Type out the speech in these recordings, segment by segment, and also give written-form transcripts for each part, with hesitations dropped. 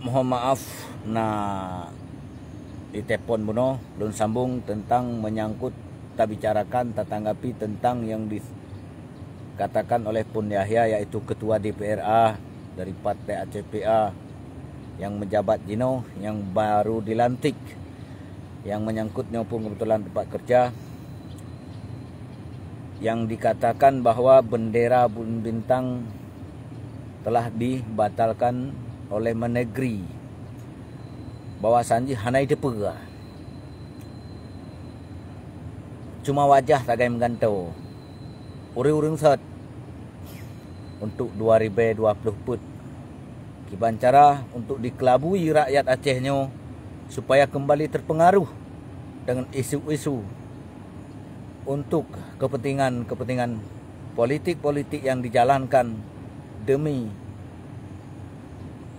Mohon maaf na ditepon buno lun sambung tentang menyangkut kita bicarakan tanggapi tentang yang dikatakan oleh Pun Yahya, yaitu ketua DPRA dari Partai ACPA yang menjabat Jino yang baru dilantik, yang menyangkutnya pun kebetulan tempat kerja, yang dikatakan bahwa bendera Bulan Bintang telah dibatalkan oleh Mendagri, bahwa sanji hanai depega cuma wajah tagai menggantau uri-uring set untuk 2020 put kiban cara untuk dikelabui rakyat Acehnya supaya kembali terpengaruh dengan isu-isu untuk kepentingan politik yang dijalankan demi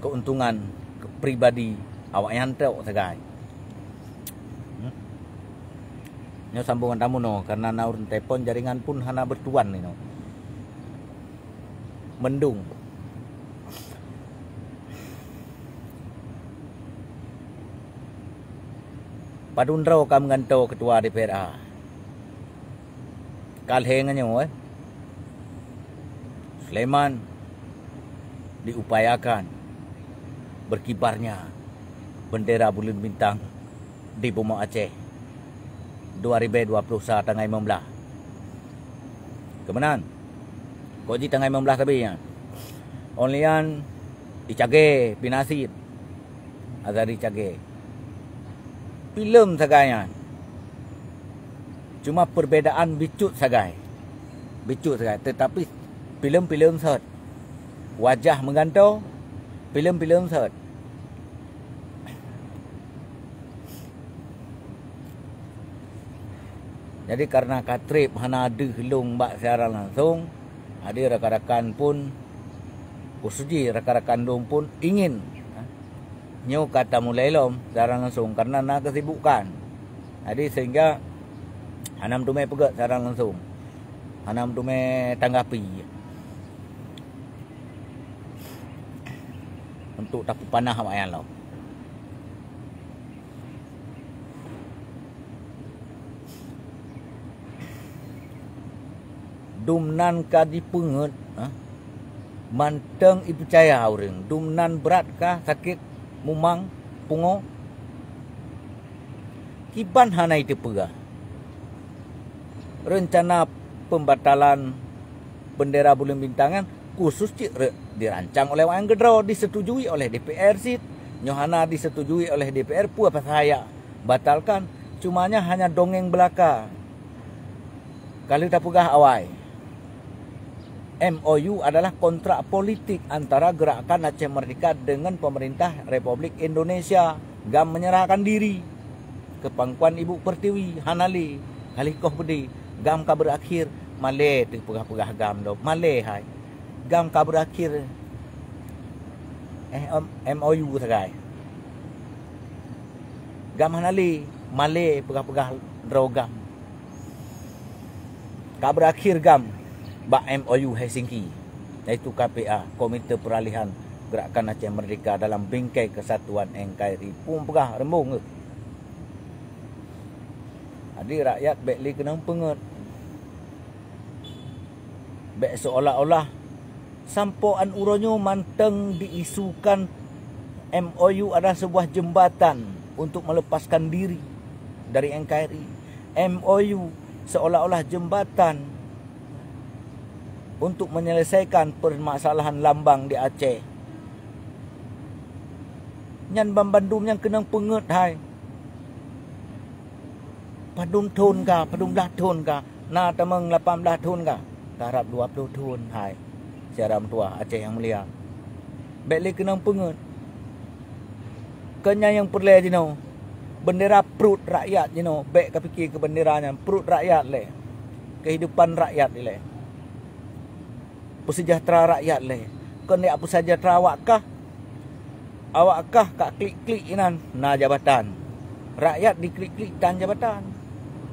keuntungan pribadi awak yanto segai. Nyo sambungan tamu no, karena naurun telepon jaringan pun hana bertuan ni no. Mendung. Padundraw kam ganto ketua DPRA. Kalhengannya Sleman diupayakan berkibarnya bendera Bulan Bintang di Buma Aceh 2021 tanggal 15. Kemenan koji tanggal 15 tapi ya. Onlyan dicage pinasit. Ada dicage. Film sagainya. Cuma perbedaan bicut sagai. Bicut sagai, tetapi film-film set. Wajah menggantau, film-film set. Jadi karena katrip hana ada helung bak secara langsung, ada rakan-rakan pun usuji rakan-rakan dong pun ingin nyo kata mulai lom secara langsung karena na kesibukan. Jadi sehingga hanam tu me pegat secara langsung. Hanam tu me tanggapi. Untuk tapu panah mayan lo. Dumnan ka dipungut, manteng ipercaya orang. Dumnan berat kah sakit mumang pungo. Kiban hanai tepega. Rencana pembatalan bendera Bulan Bintangan khusus dirancang oleh Wayang Gedro, disetujui oleh DPR sit. Nyohana disetujui oleh DPR pu apa saya batalkan. Cumanya hanya dongeng belaka. Kali tapugah awai. MOU adalah kontrak politik antara Gerakan Aceh Merdeka dengan pemerintah Republik Indonesia. Gam menyerahkan diri ke pangkuan Ibu Pertiwi Hanali Halikoh Budi. Gam ka berakhir male tu pegah-pegah gam do male hai. Gam ka berakhir MOU sagai. Gam Hanali male pegah-pegah drogam. Ka berakhir gam Bak MOU Helsinki, yaitu KPA, Komite Peralihan Gerakan Aceh Merdeka dalam Bingkai Kesatuan NKRI. Pegah rembung. Jadi rakyat bekli kena penget. Bek seolah-olah sampoan uronyo manteng diisukan MOU adalah sebuah jembatan untuk melepaskan diri dari NKRI. MOU seolah-olah jembatan untuk menyelesaikan permasalahan lambang di Aceh. Nyan Bandung yang kena penget hai. Padum thun ka, padum belah thun ka, na tameng 18 thun ka. Tarap 20 thun hai. Secara tua Aceh yang mulia. Bekli kena penget. Kenya yang perle jino. Bendera perut rakyat jino. Bek ka fikir ke benderanya perut rakyat le. Kehidupan rakyat le. Sejahtera rakyat le. Kena apa sejahtera awakkah? Awakkah kak klik-klik inan na jabatan. Rakyat diklik-klik tan jabatan.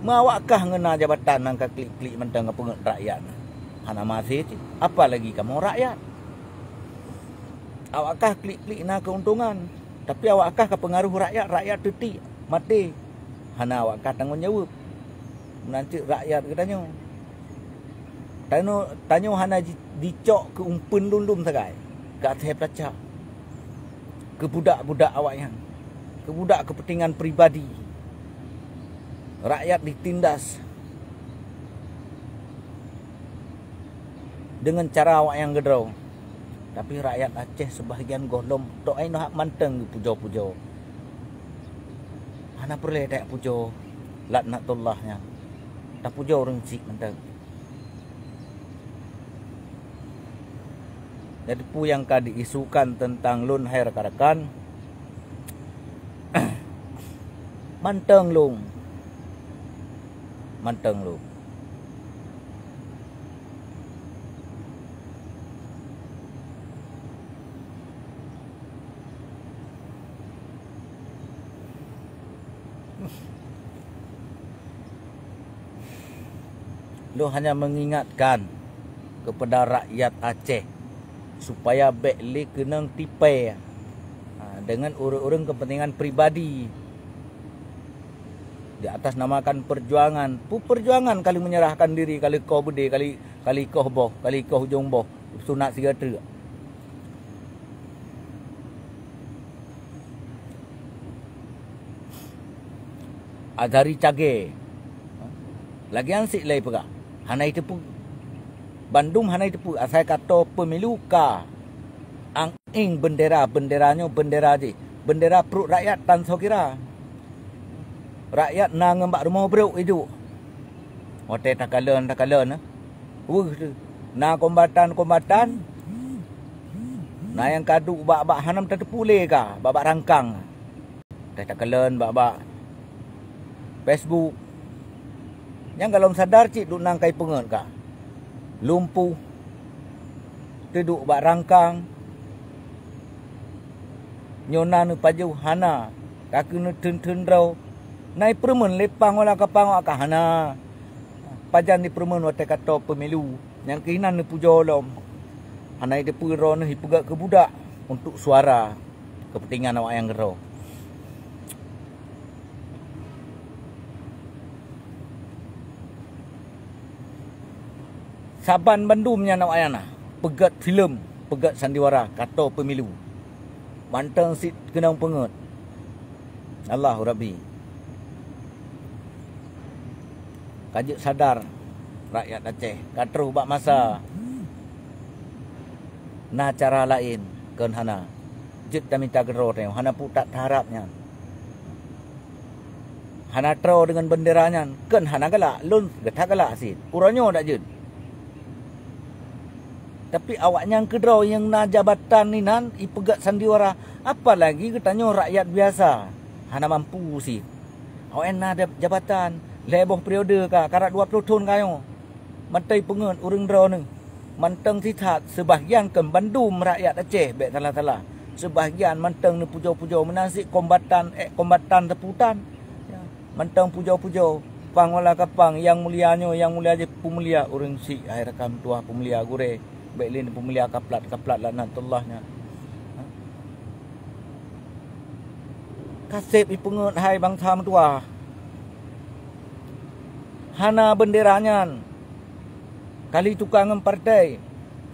Mawakkah ngena jabatan nang kak klik-klik mentang pengen rakyat. Hana masih apa lagi kamu rakyat? Awakkah klik-klik na keuntungan, tapi awakkah ke pengaruh rakyat teti mati. Hana awakkah tanggung jawab. Nanti rakyat katanya. Tanya hana dicok ke umpun lulum sagai. Ke atas pelacak. Ke budak-budak awak yang. Ke budak kepentingan pribadi. Rakyat ditindas. Dengan cara awak yang gedraw. Tapi rakyat Aceh sebahagian golom tok ai nak manteng pujo-pujo. Hana perle tak pujo laknatullahnya. Tak pujo orang cik manteng. Jadi pu yang ka diisukan tentang lun hai rakan-rakan. Manteng lung. Manteng lung. Lu hanya mengingatkan kepada rakyat Aceh supaya bekli kena tipai dengan urang-urang kepentingan pribadi di atas namakan perjuangan. Perjuangan kali menyerahkan diri, kali kau berde, kali kau boh, kali kau hujung boh, sunat sigatra. Azari cage. Lagi ansik lai pegak. Hanai tepu. Bandung hanai tepu. Asal kata pemilu ka. Ang ing benderanya bendera je. Bendera perut rakyat tan sokira. Rakyat na ngembak rumah beruk itu. Hotel takalan. Na kombatan. Na yang kadu bak hanam tetepu le ka. Bak rangkang. Takalan bak Facebook. Yang kalau sadar cik duk nang kai pengat ka. Lumpuh. Duduk bak rangkang. Nyona nu paju hana. Kaki nu tun rau. Nai permen lepang wala kapang ka hana. Pajan di permen wate kata pemilu. Yang kehinan nu pujo lom. Hana ide puro nu hipugak ke budak untuk suara kepentingan awak yang gero. Saban bandumnya nak ayana. Pegat filem, pegat sandiwara, kata pemilu. Mantang sit kenang pengut. Allahu Rabbi. Kajik sadar rakyat Aceh. Katru bak masa. Na cara lain ken hana. Jit dah minta gero teu. Hana pun tak harapnya. Hana tro dengan benderanya. Ken hana galak. Lun getah galak sit. Uranyo dak jut. Tapi awaknya yang kedua yang na jabatan ni nan ipegat sandiwara. Apalagi katanya rakyat biasa. Hana mampu sih. Awak na ada jabatan. Leboh periode ka. Karat 20 tahun kayo. Mantai pengen urang draw ni. Manteng sitat sebahagian ke Bandung rakyat Aceh. Baik salah-salah. Sebahagian manteng ni pujo-pujo. Menasik kombatan teputan. Manteng pujo-pujo. Pang wala kapang. Yang mulianya. Yang mulia je pemulia. Urang si air rakam tuah pemulia gure. Baiklah pemulia kaplat laknatullahnya. Kasep ipengut hai bangsa tua. Hana benderanya. Kali tukang partai.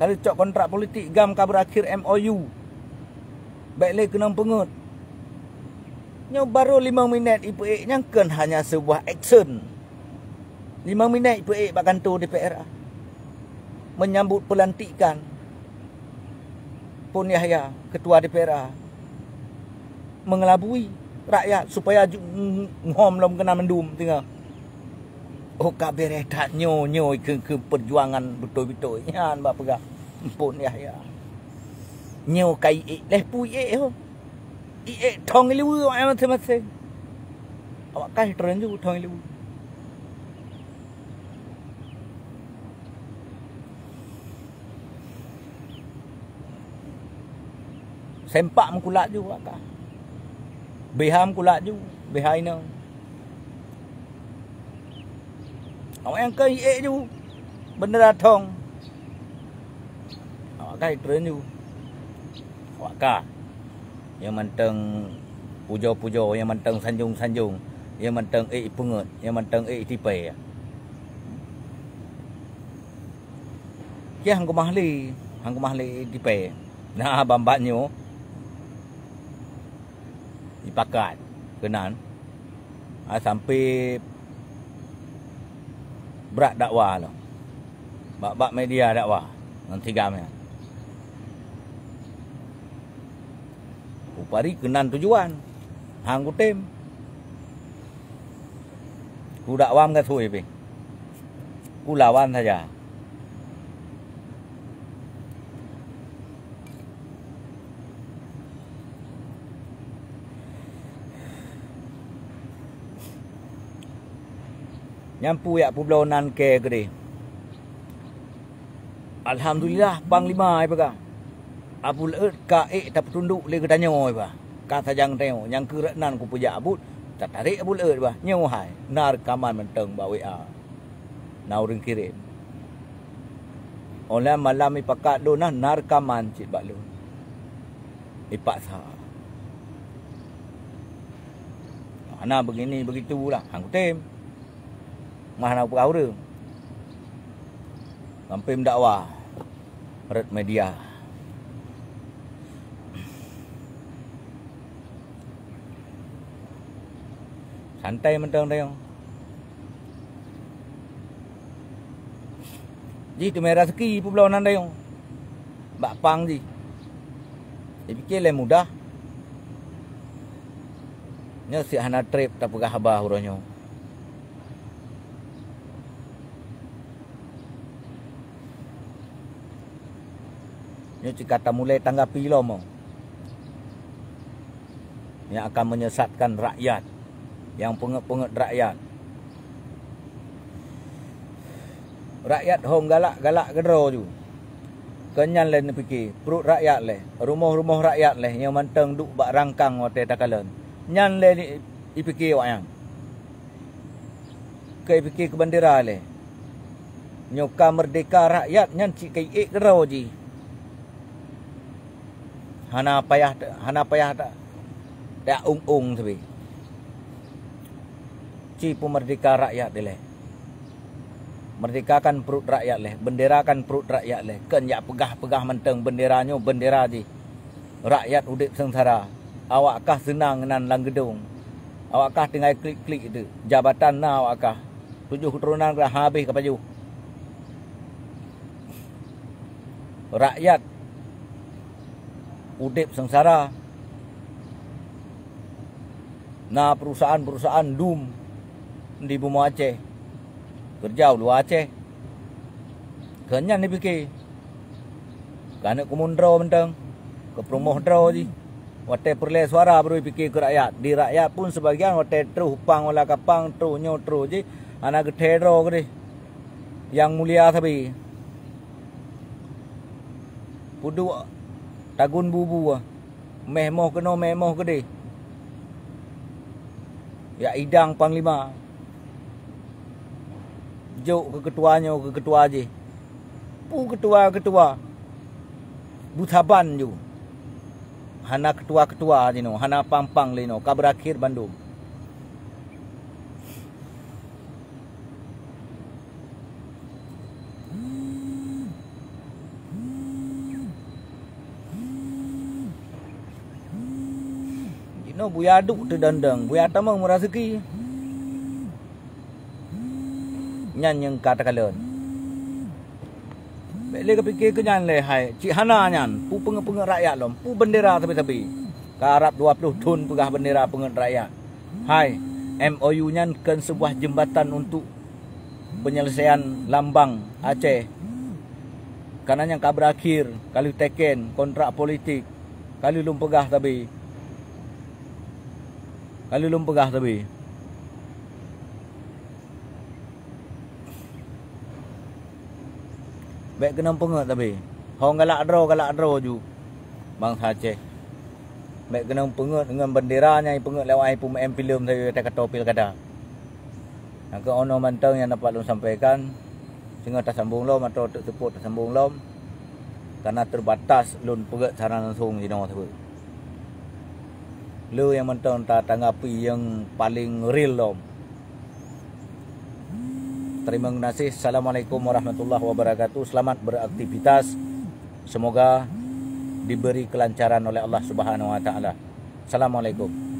Kali cok kontrak politik gam ka berakhir MOU. Baiklah kena pengut. Nyo baru 5 minit ipu nyangken hanya sebuah action. 5 minit ipu bak kantor DPR. Menyambut pelantikan Pun Yahya, ketua DPR, mengelabui rakyat supaya ngom lom kena mendum tengah. Oh kabere tak nyo ke perjuangan betul-betul yan bak pegak Pun Yahya. Nyo kai leh pu ho. Thong liu awak masing-masing. Awak kai terenju thong liu. Sempak mengkulak juga kah? Beham kulak juga. Behai ni. Awak yang kai juga. Bendera thong. Awak kai tren juga. Wakah. Yang manteng pujo-pujo, yang manteng sanjung-sanjung, yang manteng pengut, yang manteng tipai. Kia hang mahli tipai. Nah bambatnyo dipakat kenan. Sampai berat dakwah lo. Bak media dakwah nanti gamnya. Upari kenan tujuan. Hang kutim. Ku dakwam ke suai pe. Ku lawan saja. Nyampu ya publonan ke gede. Alhamdulillah panglima ai paga. Abul ka tak tunduk le kedanyo ai ba. Ka sajang teo yang kerenan ku puja abut. Tak tarik abul ba. Nyo hai nar kaman menteng ba WA. Nau ring kirim. Oleh malam ipakat do nah nar kaman cik bak lu. Ipak sa. Ana begini begitulah hang kutim. Mana perkara dia. Sampai mendakwah red media. Santai mentang dia. Ji tu merah seki perlawanan dia. Bak pang ji. Dia fikir le mudah. Nya si hana trip tak pegah habah urangnya. Ini kata mulai tanggapi lomo. Yang akan menyesatkan rakyat. Yang penget-penget rakyat. Rakyat hong galak-galak gedro ju. Kenyan le ni fikir. Perut rakyat le. Rumah-rumah rakyat le. Yang manteng duk bak rangkang wate takalan. Nyan le ni dipikir wak yang. Kai fikir ke bendera le. Nyoka merdeka rakyat. Nyan cik kai gedro ji. Hana payah tak ung sabi. Ci pemerdeka rakyat dile. Merdekakan perut rakyat le, benderakan perut rakyat le. Kan ya pegah-pegah menteng benderanyo bendera ji. Rakyat udip sengsara. Awakkah senang nan lang gedung. Awakkah tinggal klik-klik itu. Jabatan na awakkah. 7 keturunan dah habis ke baju. Rakyat udip sengsara. Nah perusahaan-perusahaan dum di Buma Aceh. Kerja luar Aceh. Kenyan ni fikir. Kerana kumundro mentang. Ke promoh dro je. Wate perle suara baru fikir ke rakyat. Di rakyat pun sebagian wate teruh pang wala kapang teruh nyo teruh je. Anak gethe dro ke deh. Yang mulia sabi. Pudu tagun bubu mehmoh kena mehmoh gede. Ya idang panglima. Jok ke ketuanya ke ketua je. Pu ketua. Butaban ju. Hana ketua je no, hana pampang le no, ka berakhir Bandung. No buaya aduk tu dandang, buaya tamang merasaki. Nyan yang kata kalian. Beli kepikir ke nyan le hai, cik hana nyan, pu pengep rakyat lom, pu bendera tapi-tapi. Karap 20 tun pegah bendera pengen rakyat. Hai, MOU nyan kan sebuah jembatan untuk penyelesaian lambang Aceh. Karena yang berakhir, kali teken kontrak politik, kali lum pegah tapi. Kali lum pegah tapi. Baik kena penget tapi. Hong galak dro ju. Bang Aceh. Baik kena penget dengan benderanya penget lewat ai pum film saya tak kata pilkada. Ke ono manteng yang dapat lum sampaikan. Sehingga tak sambung lom atau tak support tak sambung lom. karena terbatas lun pegat secara langsung di nama tersebut. Lu yang mentang tak tanggapi yang paling real lom. Terima kasih. Assalamualaikum warahmatullahi wabarakatuh. Selamat beraktivitas. Semoga diberi kelancaran oleh Allah Subhanahu wa taala. Assalamualaikum.